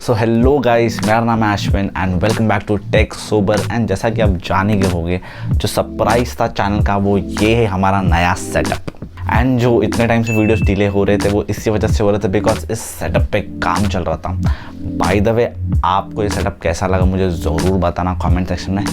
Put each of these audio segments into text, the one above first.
So hello guys, मेरा नाम है Ashwin and welcome back to Tech Sober. And जैसा कि आप जान ही गए होंगे, जो सरप्राइज था चैनल का वो ये है हमारा नया सेटअप। एंड जो इतने टाइम से वीडियोस डिले हो रहे थे वो इसी वजह से हो रहे थे बिकॉज इस सेटअप पे काम चल रहा था। बाय द वे, आपको ये सेटअप कैसा लगा मुझे ज़रूर बताना कमेंट सेक्शन में।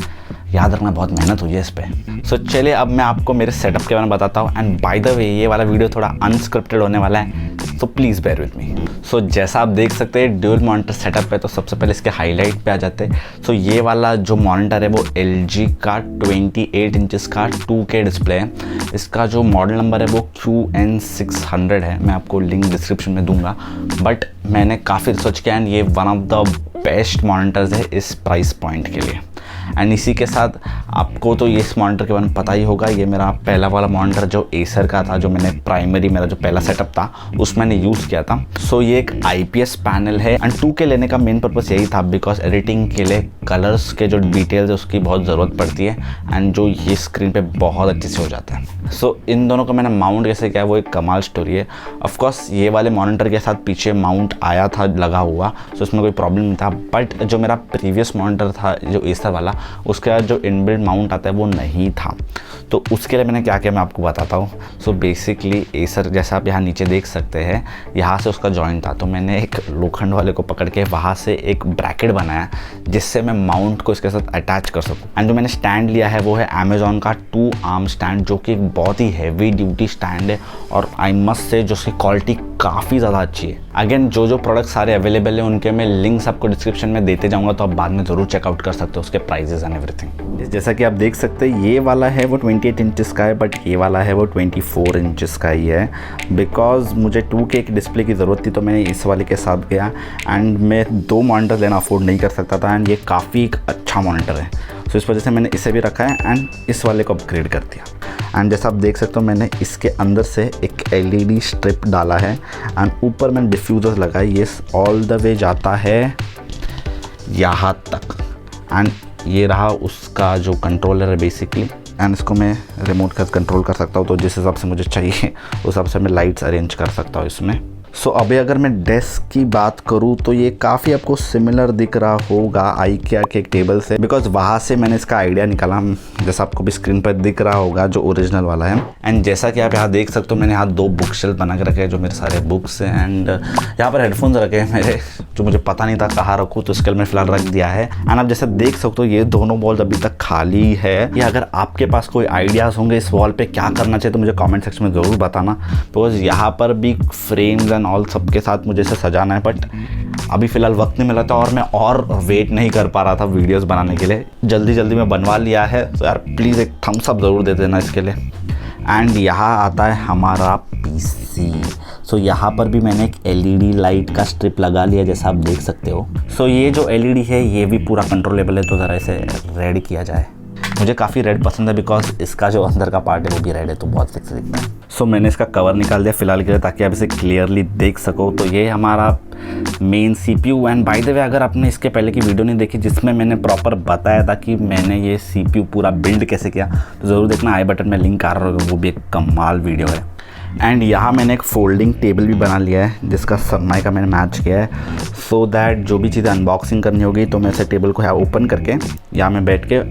याद रखना बहुत मेहनत हुई है इस पर। सो चलिए अब मैं आपको मेरे सेटअप के बारे में बताता हूँ। एंड बाय द वे, ये वाला वीडियो थोड़ा अनस्क्रिप्टेड होने वाला है, so please bear with me. So जैसा आप देख सकते हैं ड्यूल मॉनिटर सेटअप है, तो सबसे पहले इसके हाईलाइट पे आ जाते हैं। सो ये वाला जो मॉनिटर है वो LG का 28 इंचेस का 2K डिस्प्ले है। इसका जो मॉडल नंबर है वो QN600 है, मैं आपको लिंक डिस्क्रिप्शन में दूंगा। बट मैंने काफ़ी रिसर्च किया एंड ये one of the best monitors है इस प्राइस पॉइंट के लिए। एंड इसी के साथ आपको तो ये इस मॉनिटर के बारे में पता ही होगा, ये मेरा पहला वाला मॉनिटर जो एसर का था, जो मैंने प्राइमरी मेरा जो पहला सेटअप था उसमें मैंने यूज़ किया था। सो ये एक IPS पैनल है एंड 2K लेने का मेन पर्पस यही था बिकॉज एडिटिंग के लिए कलर्स के जो डिटेल्स है उसकी बहुत ज़रूरत पड़ती है एंड जो ये स्क्रीन पे बहुत अच्छे से हो जाता है। सो इन दोनों को मैंने माउंट कैसे किया वो एक कमाल स्टोरी है। ऑफकोर्स ये वाले मॉनिटर के साथ पीछे माउंट आया था लगा हुआ, सो इसमें कोई प्रॉब्लम नहीं था। बट जो मेरा प्रीवियस मॉनिटर था जो एसर वाला, उसका जो इनबिल्ट माउंट आता है वो नहीं था। तो उसके लिए मैंने क्या किया मैं आपको बताता हूँ। सो बेसिकली एसर जैसा आप यहाँ नीचे देख सकते हैं, यहाँ से उसका जॉइंट था, तो मैंने एक लोखंड वाले को पकड़ के वहाँ से एक ब्रैकेट बनाया जिससे मैं माउंट को इसके साथ अटैच कर सकूँ। एंड जो मैंने स्टैंड लिया है वो है अमेजोन का 2 आर्म स्टैंड, जो कि एक बहुत ही हैवी ड्यूटी स्टैंड है और आई मस्ट से जो उसकी क्वालिटी काफ़ी ज़्यादा अच्छी है। अगेन जो प्रोडक्ट सारे अवेलेबल हैं उनके मैं लिंक्स आपको डिस्क्रिप्शन में देते जाऊँगा, तो आप बाद में ज़रूर चेकआउट कर सकते हो उसके प्राइजेस एंड एवरीथिंग। जैसा कि आप देख सकते हैं ये वाला है वो 28 इंचेस का है, बट ये वाला है वो 24 इंचेस का ही है। बिकॉज मुझे 2K की डिस्प्ले की ज़रूरत थी तो मैंने इस वाले के साथ गया एंड मैं 2 मॉनिटर लेना अफोर्ड नहीं कर सकता था एंड ये काफ़ी एक अच्छा मॉनिटर है। सो इस वजह से मैंने इसे भी रखा है एंड इस वाले को अपग्रेड कर दिया। एंड जैसा आप देख सकते हो मैंने इसके अंदर से एक LED स्ट्रिप डाला है एंड ऊपर मैंने डिफ्यूज़र लगाई, ये ऑल द वे जाता है यहाँ तक। एंड ये रहा उसका जो कंट्रोलर है बेसिकली, एंड इसको मैं रिमोट का कंट्रोल कर सकता हूँ, तो जिस हिसाब से मुझे चाहिए उस हिसाब से मैं लाइट्स अरेंज कर सकता हूँ इसमें। सो अभी अगर मैं डेस्क की बात करूँ तो ये काफ़ी आपको सिमिलर दिख रहा होगा IKEA के एक टेबल से, बिकॉज वहाँ से मैंने इसका आइडिया निकाला, जैसा आपको भी स्क्रीन पर दिख रहा होगा जो ओरिजिनल वाला है। एंड जैसा कि आप यहाँ देख सकते हो मैंने यहाँ 2 बुक शेल्फ बना के रखे हैं जो मेरे सारे बुक्स हैं। एंड यहाँ पर हेडफोन्स रखे हैं मेरे, जो मुझे पता नहीं था कहाँ रखूँ, तो इसके लिए मैंने फिलहाल रख दिया है। एंड आप जैसे देख सकते हो ये दोनों वॉल्स अभी तक खाली है। ये अगर आपके पास कोई आइडियाज़ होंगे इस वॉल पे क्या करना चाहिए तो मुझे कमेंट सेक्शन में ज़रूर बताना, बिकॉज यहाँ पर भी फ्रेम्स एंड ऑल सबके साथ मुझे इसे सजाना है। बट अभी फ़िलहाल वक्त नहीं मिला था और मैं और वेट नहीं कर पा रहा था वीडियोस बनाने के लिए। जल्दी जल्दी में बनवा लिया है, तो यार प्लीज़ एक थम्स अप ज़रूर दे देना इसके लिए। एंड यहाँ आता है हमारा PC। सो यहाँ पर भी मैंने एक LED लाइट का स्ट्रिप लगा लिया जैसा आप देख सकते हो। सो ये जो LED है ये भी पूरा कंट्रोलेबल है, तो ज़रा इसे रेड किया जाए। मुझे काफ़ी रेड पसंद है बिकॉज इसका जो अंदर का पार्ट है वो भी रेड है, तो बहुत सेक्सी दिखता है। सो मैंने इसका कवर निकाल दिया फ़िलहाल के लिए ताकि आप इसे क्लियरली देख सको। तो ये हमारा main CPU। And by the way, अगर आपने इसके पहले की वीडियो नहीं देखी जिसमें मैंने प्रॉपर बताया था कि मैंने ये CPU पूरा बिल्ड कैसे किया, तो ज़रूर देखना, आई बटन में लिंक आ रहा होगा, वो भी एक कमाल वीडियो है। एंड यहाँ मैंने एक फोल्डिंग टेबल भी बना लिया है जिसका सनमाई का मैंने मैच किया है, सो दैट जो भी चीज़ें अनबॉक्सिंग करनी होगी तो मैं इसे टेबल को यहाँ ओपन करके यहाँ में बैठ के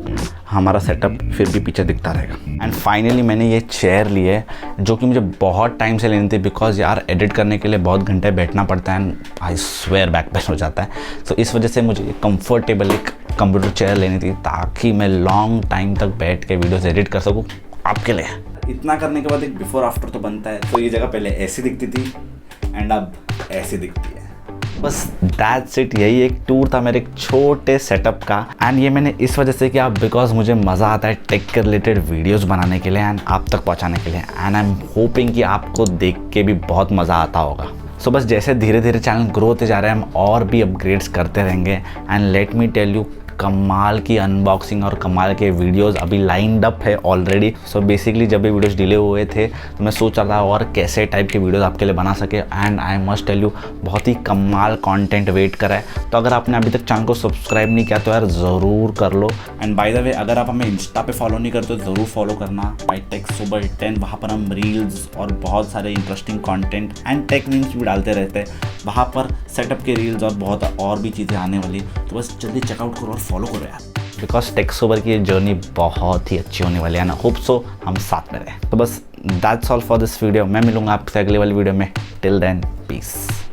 हमारा सेटअप फिर भी पीछे दिखता रहेगा। एंड फाइनली मैंने ये चेयर ली है जो कि मुझे बहुत टाइम से लेनी थी, बिकॉज यार एडिट करने के लिए बहुत घंटे बैठना पड़ता है and I swear back pain हो जाता है। सो इस वजह से मुझे कंफर्टेबल एक कंप्यूटर चेयर लेनी थी ताकि मैं लॉन्ग टाइम तक बैठ के वीडियोस एडिट कर सकूँ आपके लिए। इतना करने के बाद एक बिफोर आफ्टर तो बनता है। तो ये जगह पहले ऐसी दिखती थी एंड अब ऐसी दिखती है। बस दैट्स इट, यही एक टूर था मेरे एक छोटे सेटअप का। एंड ये मैंने इस वजह से किया बिकॉज मुझे मज़ा आता है टेक के रिलेटेड वीडियोस बनाने के लिए एंड आप तक पहुंचाने के लिए। एंड आई एम होपिंग कि आपको देख के भी बहुत मज़ा आता होगा। सो बस जैसे धीरे धीरे चैनल ग्रो होते जा रहे हैं हम और भी अपग्रेड्स करते रहेंगे। And let me tell you, कमाल की अनबॉक्सिंग और कमाल के वीडियोस अभी लाइंड अप है ऑलरेडी। सो बेसिकली जब ये वीडियोस डिले हुए थे तो मैं सोच रहा था और कैसे टाइप के वीडियोस आपके लिए बना सके। And I must tell you, बहुत ही कमाल कंटेंट वेट कर रहा है। तो अगर आपने अभी तक चैनल को सब्सक्राइब नहीं किया तो यार ज़रूर कर लो। एंड बाय द वे, अगर आप हमें इंस्टा पे फॉलो नहीं करते तो ज़रूर फॉलो करना, बाय टेक सुपर 10। वहाँ पर हम रील्स और बहुत सारे interesting content and tech memes भी डालते रहते हैं। वहाँ पर सेटअप के रील्स और बहुत और भी चीज़ें आने वाली, तो बस जल्दी चेकआउट करो और फॉलो करो यार, बिकॉज टेक सोबर की ये जर्नी बहुत ही अच्छी होने वाली है ना। होप सो हम साथ में रहें। तो बस that's all for this video. मैं मिलूंगा आपसे अगले वाली वीडियो में। Till then, piece.